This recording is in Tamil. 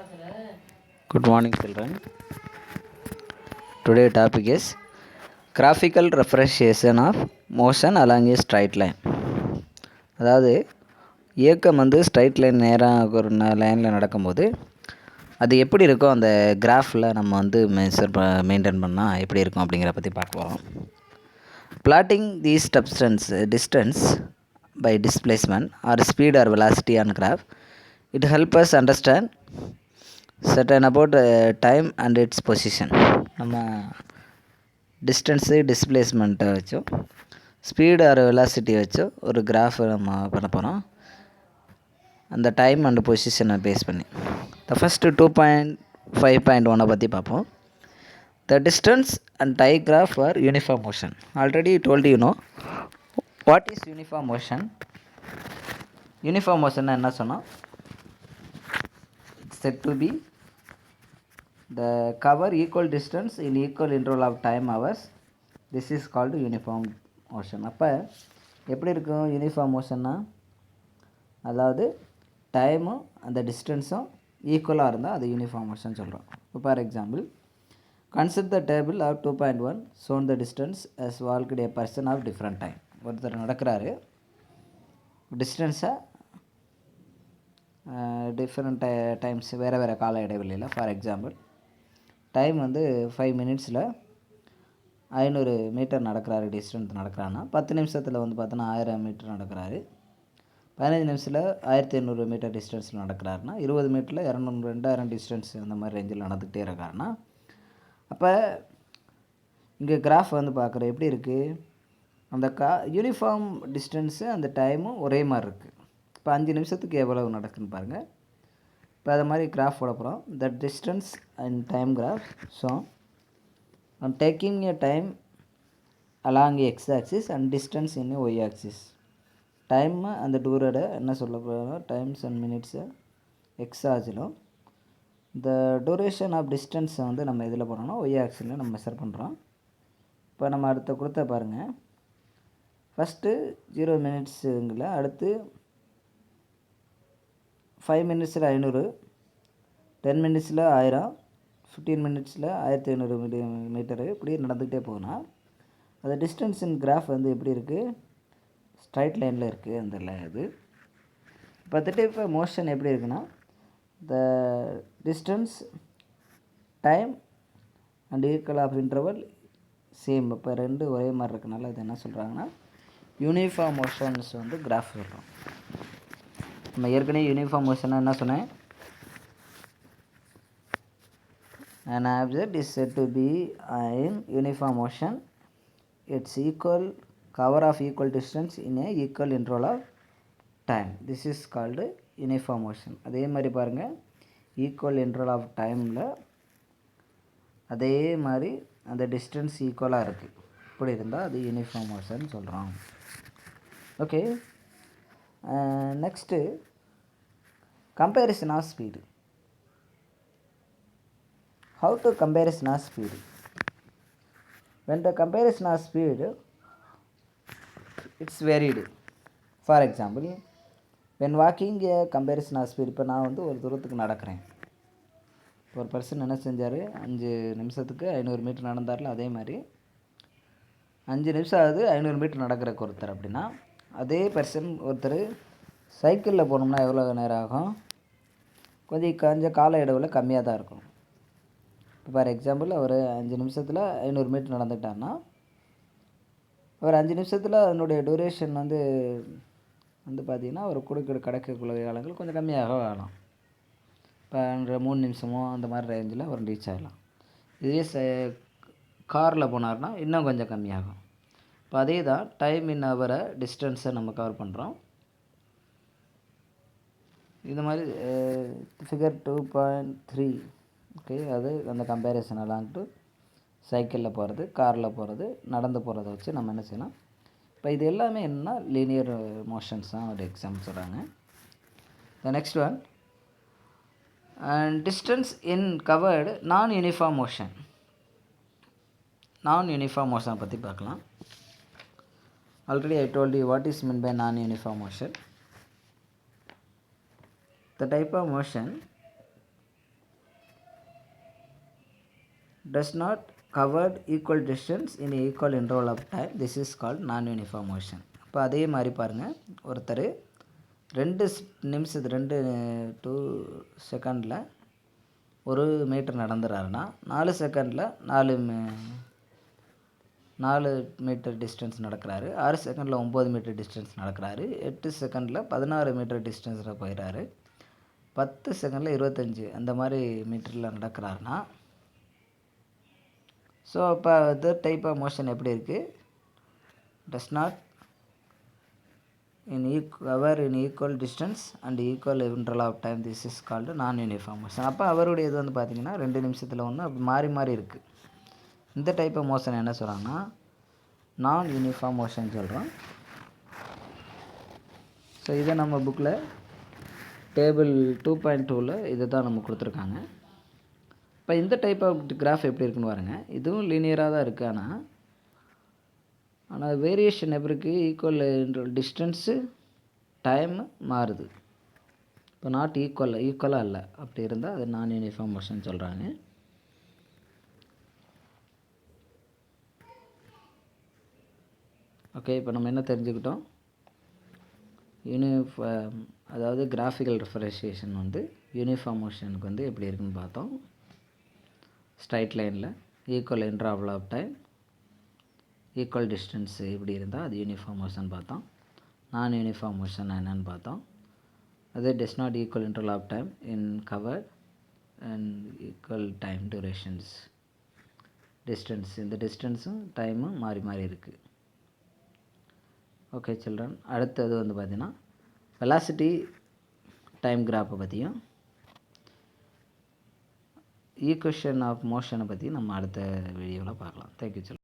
Good morning, children. Today topic is graphical representation of motion along a straight line. அதாவது இயக்கம் ஸ்ட்ரைட் லைன் நேராக ஒரு லைனில் நடக்கும்போது அது எப்படி இருக்கும், அந்த கிராஃபில் நம்ம மெயின்டைன் பண்ணால் எப்படி இருக்கும் அப்படிங்கிற பற்றி பார்க்க போகிறோம். Plotting these distance by displacement or speed or velocity on graph, it helps us understand certain about time and its position. நம்ம டிஸ்டன்ஸு டிஸ்பிளேஸ்மெண்ட்டை வச்சோ ஸ்பீடு ஆர் வெலாசிட்டி வச்சோ ஒரு கிராஃப் நம்ம பண்ண போகிறோம், அந்த டைம் அண்ட் பொசிஷனை பேஸ் பண்ணி. த ஃபஸ்ட்டு 2.5.1 பற்றி பார்ப்போம். The distance and time graph are uniform motion. Already told you know what is uniform motion. Uniform மோஷன்னா என்ன சொன்னோம்? Said to be the cover equal distance in equal interval of time hours. This is called uniform motion. அப்போ எப்படி இருக்கும் யூனிஃபார்ம் மோஷன்னா? அதாவது டைமும் அந்த டிஸ்டன்ஸும் ஈக்குவலாக இருந்தால் அது யூனிஃபார்ம் மோஷன் சொல்கிறோம். இப்போ for example, consider the table of 2.1 shown the distance as walked a person of different time. ஒருத்தர் நடக்கிறாரு, டிஸ்டன்ஸை டிஃப்ரெண்ட் டைம்ஸ் வேறு கால இடைவெளியில். ஃபார் எக்ஸாம்பிள், டைம் 5 மினிட்ஸில் 500 மீட்டர் நடக்கிறாரு, டிஸ்டன்ஸ் நடக்கிறான்னா 10 நிமிஷத்தில் பார்த்தோன்னா 1000 மீட்டர் நடக்கிறாரு. 15 நிமிஷத்தில் 1800 மீட்டர் டிஸ்டன்ஸில் நடக்கிறாருன்னா 20 மீட்டரில் 200 2000 டிஸ்டன்ஸ் அந்த மாதிரி ரேஞ்சில் நடந்துகிட்டே இருக்காருன்னா, அப்போ இங்கே கிராஃப் பார்க்குற எப்படி இருக்குது, அந்த யூனிஃபார்ம் டிஸ்டன்ஸு அந்த டைமும் ஒரே மாதிரி இருக்குது. இப்போ 5 நிமிஷத்துக்கு எவ்வளவு நடக்குதுன்னு பாருங்கள். இப்போ அது மாதிரி கிராஃப் போட போகிறோம். The distance and time graph. So I'm taking a time along X axis and distance in Y axis. Time அந்த டூரோட என்ன சொல்ல போகிறோம், டைம்ஸ் அண்ட் மினிட்ஸு எக்ஸ் ஆச்சிலும், இந்த டூரேஷன் ஆஃப் டிஸ்டன்ஸை நம்ம இதில் போனோம்னா ஒய் ஆக்சிஸில் நம்ம மெஷர் பண்ணுறோம். இப்போ நம்ம அடுத்த கொடுத்த பாருங்கள், ஃபஸ்ட்டு 0 மினிட்ஸுங்கள, அடுத்து 5 மினிட்ஸில் 500, 10 மினிட்ஸில் 1000, 15 மினிட்ஸில் 1500 மீட்டரு, இப்படி நடந்துக்கிட்டே போகுனா அது டிஸ்டன்ஸ் இன் கிராஃப் எப்படி இருக்குது, ஸ்ட்ரைட் லைனில் இருக்குது அந்த இது. பார்த்துட்டு இப்போ மோஷன் எப்படி இருக்குன்னா, the distance time and equal of interval same. இப்போ ரெண்டு ஒரே மாதிரி இருக்கனால அது என்ன சொல்கிறாங்கன்னா யூனிஃபார்ம் மோஷன்ஸ் கிராஃப் சொல்கிறோம். நம்ம ஏற்கனவே யூனிஃபார்ம் மோஷனாக என்ன சொன்னேன், an object is said to be in uniform motion, its equal cover of equal distance in a equal interval of time. This is called uniform motion. அதே மாதிரி பாருங்கள், ஈக்குவல் இன்டர்வல் ஆஃப் டைமில் அதே மாதிரி அந்த டிஸ்டன்ஸ் ஈக்குவலாக இருக்குது. இப்படி இருந்தால் அது யூனிஃபார்ம் மோஷன் சொல்கிறோம். Okay, next comparison of speed. How to comparison of speed? When the comparison of speed, it's varied. For example, when walking a comparison of speed, இப்போ நான் ஒரு தூரத்துக்கு நடக்கிறேன், ஒரு பர்சன் என்ன செஞ்சார், 5 நிமிஷத்துக்கு 500 மீட்டர் நடந்தார்ல, அதே மாதிரி 5 நிமிஷம் ஆகுது 500 மீட்டர் நடக்கிறக்கு ஒருத்தர். அப்படின்னா அதே பர்சன் ஒருத்தர் சைக்கிளில் போனோம்னா எவ்வளோ நேரம் ஆகும், கொஞ்சம் கால இடைவெளி கம்மியாக தான் இருக்கும். இப்போ ஃபார் எக்ஸாம்பிள், அவர் 5 நிமிஷத்தில் 500 மீட்டர் நடந்துக்கிட்டார்னா, அவர் 5 நிமிஷத்தில் அதனுடைய டூரேஷன் பார்த்திங்கன்னா அவர் கிடைக்கக்கூடிய காலங்கள் கொஞ்சம் கம்மியாக ஆகலாம். இப்போ 3 நிமிஷமோ அந்த மாதிரி ரேஞ்சில் அவர் ரீச் ஆகலாம். இதுவே காரில் போனார்னா இன்னும் கொஞ்சம் கம்மியாகும். இப்போ அதே தான் டைம் இன் அவரை டிஸ்டன்ஸை நம்ம கவர் பண்ணுறோம். இந்த மாதிரி ஃபிகர் 2.3. ஓகே, அது அந்த கம்பேரிசன் அலாங்ட்டு சைக்கிளில் போகிறது, காரில் போகிறது, நடந்து போகிறத வச்சு நம்ம என்ன செய்யலாம். இப்போ இது எல்லாமே என்னன்னா லீனியர் மோஷன்ஸ் தான் ஒரு எக்ஸாம்பிள் சொல்கிறாங்க. The next one, distance in covered non uniform motion. Non uniform மோஷனை பற்றி பார்க்கலாம். Already I told you what is mean by non uniform motion. The type of motion does not covered equal distance in equal interval of time, this is called non-uniform motion. இப்போ அதே மாதிரி பாருங்கள், ஒருத்தர் 2 செகண்டில் 1 மீட்டர் நடந்துறாருன்னா 4 செகண்டில் 4 மீட்டர் டிஸ்டன்ஸ் நடக்கிறாரு, 6 செகண்டில் 9 மீட்டர் டிஸ்டன்ஸ் நடக்கிறாரு, 8 செகண்டில் 16 மீட்டர் டிஸ்டன்ஸில் போயிடுறாரு, 10 செகண்டில் 25 அந்த மாதிரி மீட்டரில் நடக்கிறாருன்னா, ஸோ இப்போ இது டைப் ஆஃப் மோஷன் எப்படி இருக்குது? Does not cover in equal distance and equal interval of time, this is called non uniform motion. அப்போ அவருடைய இது வந்து பார்த்திங்கன்னா 2 நிமிஷத்தில் ஒன்று அப்படி மாறி மாறி இருக்குது. இந்த டைப் ஆஃப் மோஷன் என்ன சொல்கிறாங்கன்னா நான் யூனிஃபார்ம் மோஷன் சொல்கிறோம். ஸோ இதை நம்ம புக்கில் டேபிள் 2.2ல் இதை தான் நம்ம கொடுத்துருக்காங்க. இப்போ இந்த டைப் ஆஃப் கிராஃப் எப்படி இருக்குன்னு பாருங்கள். இதுவும் லீனியராக தான் இருக்குது, ஆனால் வேரியேஷன் எப்படி இருக்குது? ஈக்குவல் டிஸ்டன்ஸு டைம் மாறுது. இப்போ நாட் ஈக்குவலாக இல்லை, அப்படி இருந்தால் அது நான் யூனிஃபார்ம் மோஷன் சொல்கிறாங்க. ஓகே, இப்போ நம்ம என்ன தெரிஞ்சுக்கிட்டோம்? அதாவது கிராஃபிக்கல் ரெஃபரன்சியேஷன் வந்து யூனிஃபார்ம் மோஷனுக்கு வந்து எப்படி இருக்குன்னு பார்த்தோம். ஸ்ட்ரைட் லைனில் equal interval of time, equal distance இப்படி இருந்தால் அது யூனிஃபார்ம் மோஷன் பார்த்தோம். நான் யூனிஃபார்ம் மோஷன் என்னன்னு பார்த்தோம். அது does not equal interval of time in cover and equal time durations, distance இந்த டிஸ்டன்ஸும் டைமும் மாறி மாறி இருக்குது. ஓகே சில்ட்ரன், அடுத்தது வந்து பார்த்திங்கன்னா வெலாசிட்டி டைம் கிராஃபை பற்றியும் ஈக்குவேஷன் ஆஃப் மோஷனை பற்றி நம்ம அடுத்த வீடியோவில் பார்க்கலாம். Thank you children.